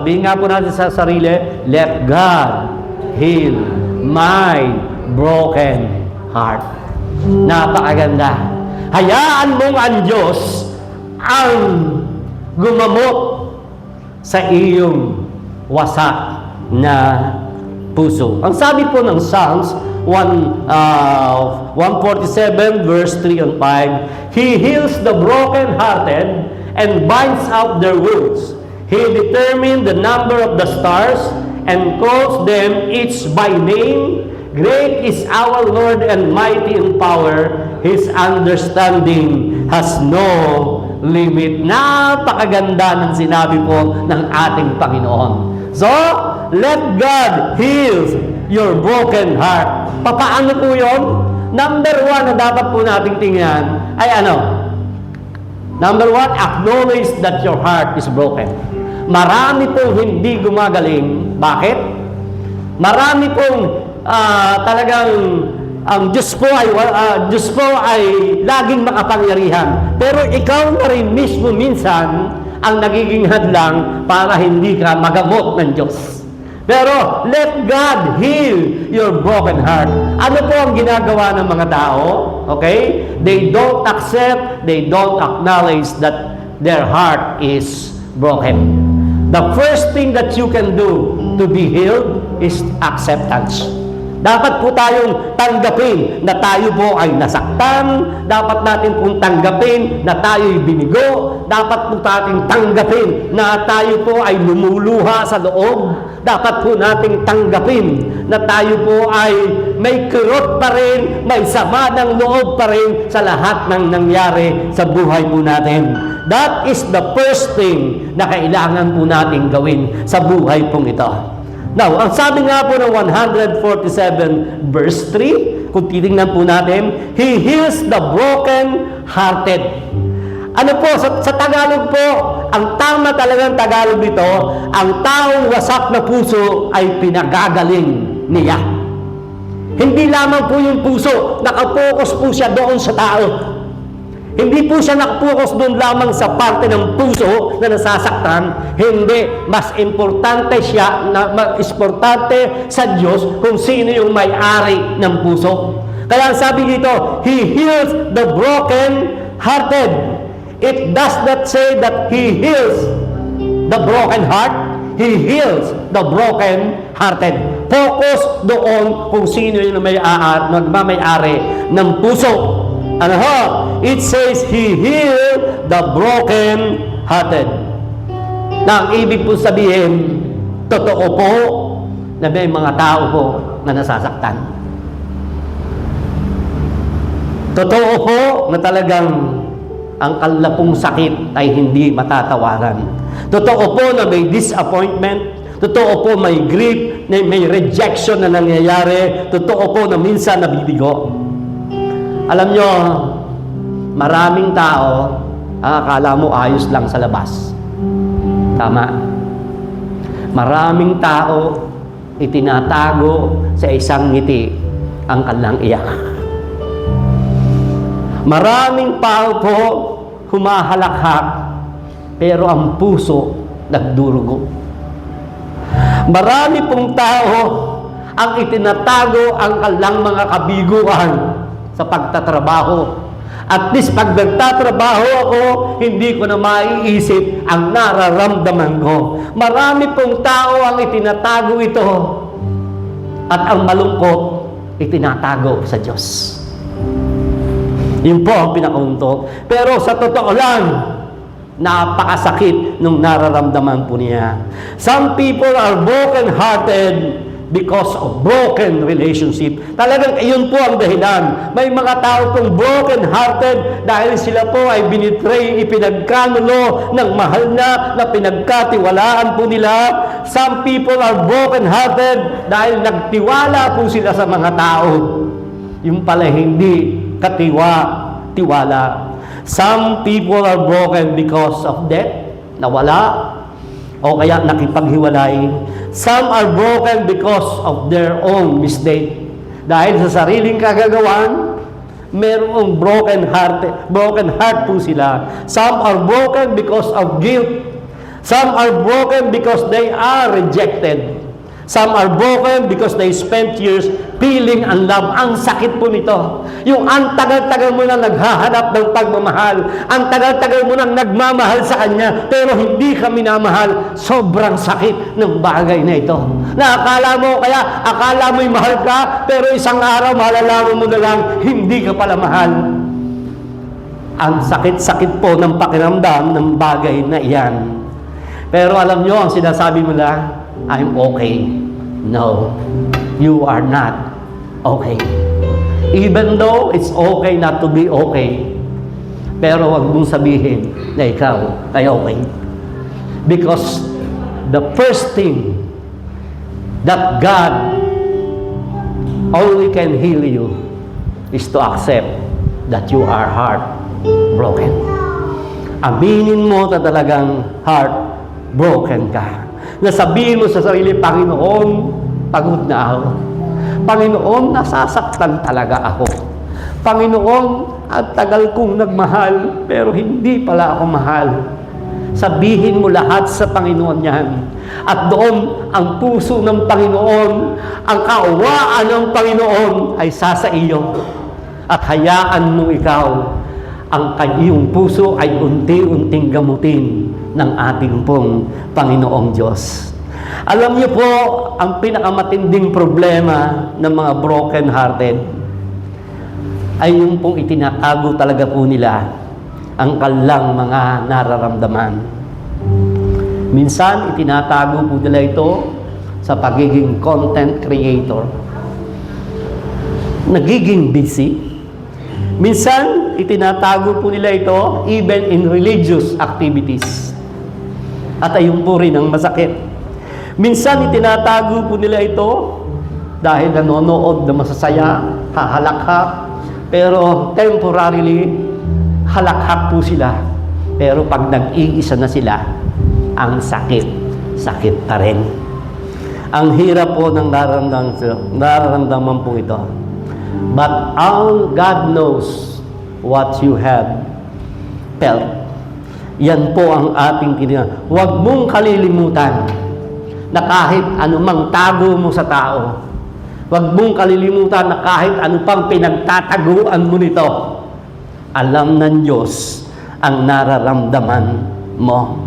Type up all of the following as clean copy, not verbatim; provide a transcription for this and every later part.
Sabihin nga po natin sa sarili, let God heal my broken heart. Napakaganda. Hayaan mong ang Diyos ang gumamot sa iyong wasak na puso. Ang sabi po ng Psalms 147 verse 3 and 5, He heals the broken-hearted and binds up their wounds. He determined the number of the stars and calls them each by name. Great is our Lord and mighty in power. His understanding has no limit. Napakaganda ng sinabi po ng ating Panginoon. So, let God heal your broken heart. Papaano po yun? Number one na dapat po nating tingnan ay ano? Number one, acknowledge that your heart is broken. Marami pong hindi gumagaling. Bakit? Marami pong talagang ang Diyos po ay laging makapangyarihan. Pero ikaw na rin mismo minsan ang nagiging hadlang para hindi ka magamot ng Diyos. Pero let God heal your broken heart. Ano po ang ginagawa ng mga tao? Okay? They don't accept, they don't acknowledge that their heart is broken. The first thing that you can do to be healed is acceptance. Dapat po tayong tanggapin na tayo po ay nasaktan. Dapat natin pong tanggapin na tayo'y binigo. Dapat po natin tanggapin na tayo po ay lumuluha sa loob. Dapat po nating tanggapin na tayo po ay may kirot pa rin, may sama ng loob pa rin sa lahat ng nangyari sa buhay po natin. That is the first thing na kailangan po nating gawin sa buhay pong ito. Now, ang sabi nga po ng 147 verse 3, kung titingnan po natin, He heals the broken-hearted. Ano po, sa Tagalog po, ang tama talagang Tagalog dito, ang taong wasak na puso ay pinagagaling niya. Hindi lamang po yung puso, nakapokus po siya doon sa tao. Hindi po siya nakapokus doon lamang sa parte ng puso na nasasaktan. Hindi, mas importante siya, mas importante sa Diyos kung sino yung may-ari ng puso. Kaya sabi dito, He heals the broken-hearted. It does not say that He heals the broken heart. He heals the broken-hearted. Focus doon kung sino yung may-ari ng puso. Ano ho? It says, He healed the broken-hearted. Na ang ibig po sabihin, totoo po na may mga tao po na nasasaktan. Totoo po na talagang ang kalapong sakit ay hindi matatawaran. Totoo po na may disappointment. Totoo po may grief, may rejection na nangyayari. Totoo po na minsan nabibigo. Alam nyo, maraming tao, akala mo ayos lang sa labas. Tama. Maraming tao, itinatago sa isang ngiti ang kanilang iyak. Maraming tao po, humahalakhak, pero ang puso nagdurugo. Marami pong tao, ang itinatago ang kanilang mga kabiguan sa pagtatrabaho. At least pag nagtatrabaho ako, hindi ko na maiisip ang nararamdaman ko. Marami pong tao ang itinatago ito. At ang malungkot, itinatago sa Diyos. Yun po ang pinakunto. Pero sa totoo lang, napakasakit nung nararamdaman po niya. Some people are broken-hearted because of broken relationship. Talagang iyon po ang dahilan. May mga tao pong broken-hearted dahil sila po ay binitray, ipinagkanulo ng mahal na pinagkatiwalaan po nila. Some people are broken-hearted dahil nagtiwala po sila sa mga tao. Yung pala hindi tiwala. Some people are broken because of death, nawala, o kaya nakipaghiwalay. Some are broken because of their own mistake. Dahil sa sariling kagagawan, merong broken heart po sila. Some are broken because of guilt. Some are broken because they are rejected. Some are broken because they spent years feeling unloved. Ang sakit po nito. Yung ang tagal-tagal mo na naghahanap ng pagmamahal. Ang tagal-tagal mo nang nagmamahal sa Kanya, pero hindi ka minamahal. Sobrang sakit ng bagay na ito. Na akala mo'y mahal ka, pero isang araw malalaman mo na lang, hindi ka pala mahal. Ang sakit-sakit po ng pakiramdam ng bagay na iyan. Pero alam nyo, ang sinasabi mo na, I'm okay. No, you are not okay. Even though it's okay not to be okay, pero wag mong sabihin na ikaw ay okay. Because the first thing that God only can heal you is to accept that you are heartbroken. Aminin mo na talagang heartbroken ka. Nasabihin mo sa sarili, Panginoon, pagod na ako. Panginoon, nasasaktan talaga ako. Panginoon, at tagal kong nagmahal, pero hindi pala ako mahal. Sabihin mo lahat sa Panginoon yan. At doon, ang puso ng Panginoon, ang kaawaan ng Panginoon ay sasa iyo. At hayaan mo ikaw, ang iyong puso ay unti-unting gamutin ng ating pong Panginoong Diyos. Alam niyo po, ang pinakamatinding problema ng mga broken-hearted ay yung pong itinatago talaga po nila ang kanilang mga nararamdaman. Minsan, itinatago po nila ito sa pagiging content creator. Nagiging busy. Minsan, itinatago po nila ito even in religious activities. At ayun po rin ang masakit. Minsan, itinatago po nila ito dahil nanonood na masasaya, hahalakhak, pero temporarily, halakhak po sila. Pero pag nag-iisa na sila, ang sakit pa rin. Ang hirap po ng nararamdaman po ito. But all God knows what you have felt. Yan po ang ating tinignan. Huwag mong kalilimutan na kahit anumang tago mo sa tao, huwag mong kalilimutan na kahit ano pang pinagtataguan mo nito, alam ng Diyos ang nararamdaman mo.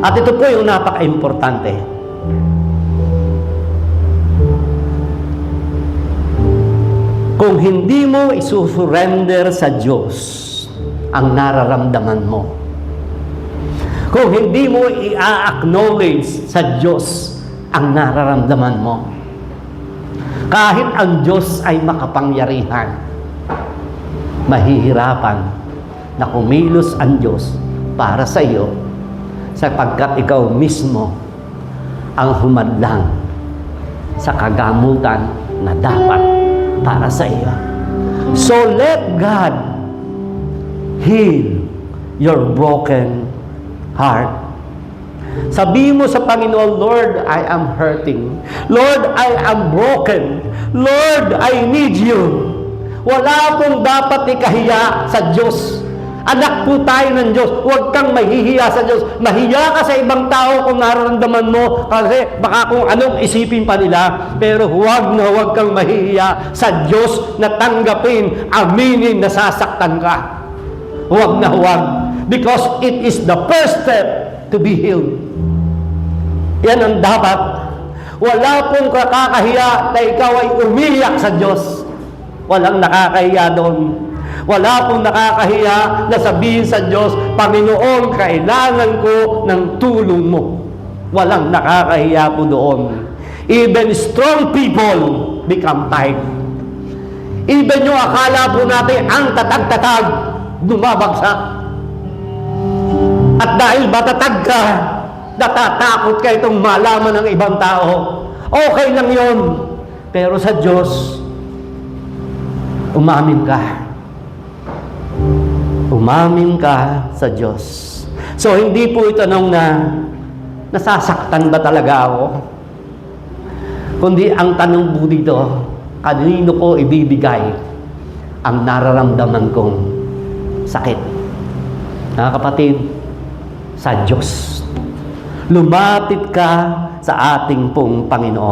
At ito po yung napaka-importante. Kung hindi mo isusurrender sa Diyos ang nararamdaman mo, kung hindi mo i-acknowledge sa Diyos ang nararamdaman mo, kahit ang Diyos ay makapangyarihan, mahihirapan na kumilos ang Diyos para sa iyo, sapagkat ikaw mismo ang humadlang sa kagamutan na dapat para sa iyo. So let God heal your broken heart. Sabihin mo sa Panginoon, Lord, I am hurting. Lord, I am broken. Lord, I need you. Wala pong dapat ikahiya sa Diyos. Anak po tayo ng Diyos. Huwag kang mahihiya sa Diyos. Mahiya ka sa ibang tao kung nararamdaman mo kasi baka kung anong isipin pa nila. Pero huwag kang mahihiya sa Diyos na tanggapin, aminin na sasaktan ka. Huwag na huwag. Because it is the first step to be healed. Yan ang dapat. Wala pong kakakahiya na ikaw ay umiyak sa Diyos. Walang nakakahiya doon. Wala pong nakakahiya na sabihin sa Diyos, Panginoon, kailangan ko ng tulong mo. Walang nakakahiya po doon. Even strong people become tired. Even yung akala po natin ang tatag-tatag, dumabagsak. At dahil matatag ka, natatakot ka itong malaman ng ibang tao. Okay lang yon. Pero sa Diyos, umamin ka. Umamin ka sa Diyos. So, hindi po ito nung nasasaktan ba talaga ako? Kundi ang tanong po dito, kanino ko ibibigay ang nararamdaman kong sakit? Mga kapatid, sa Diyos. lumapit ka sa ating pong Panginoon.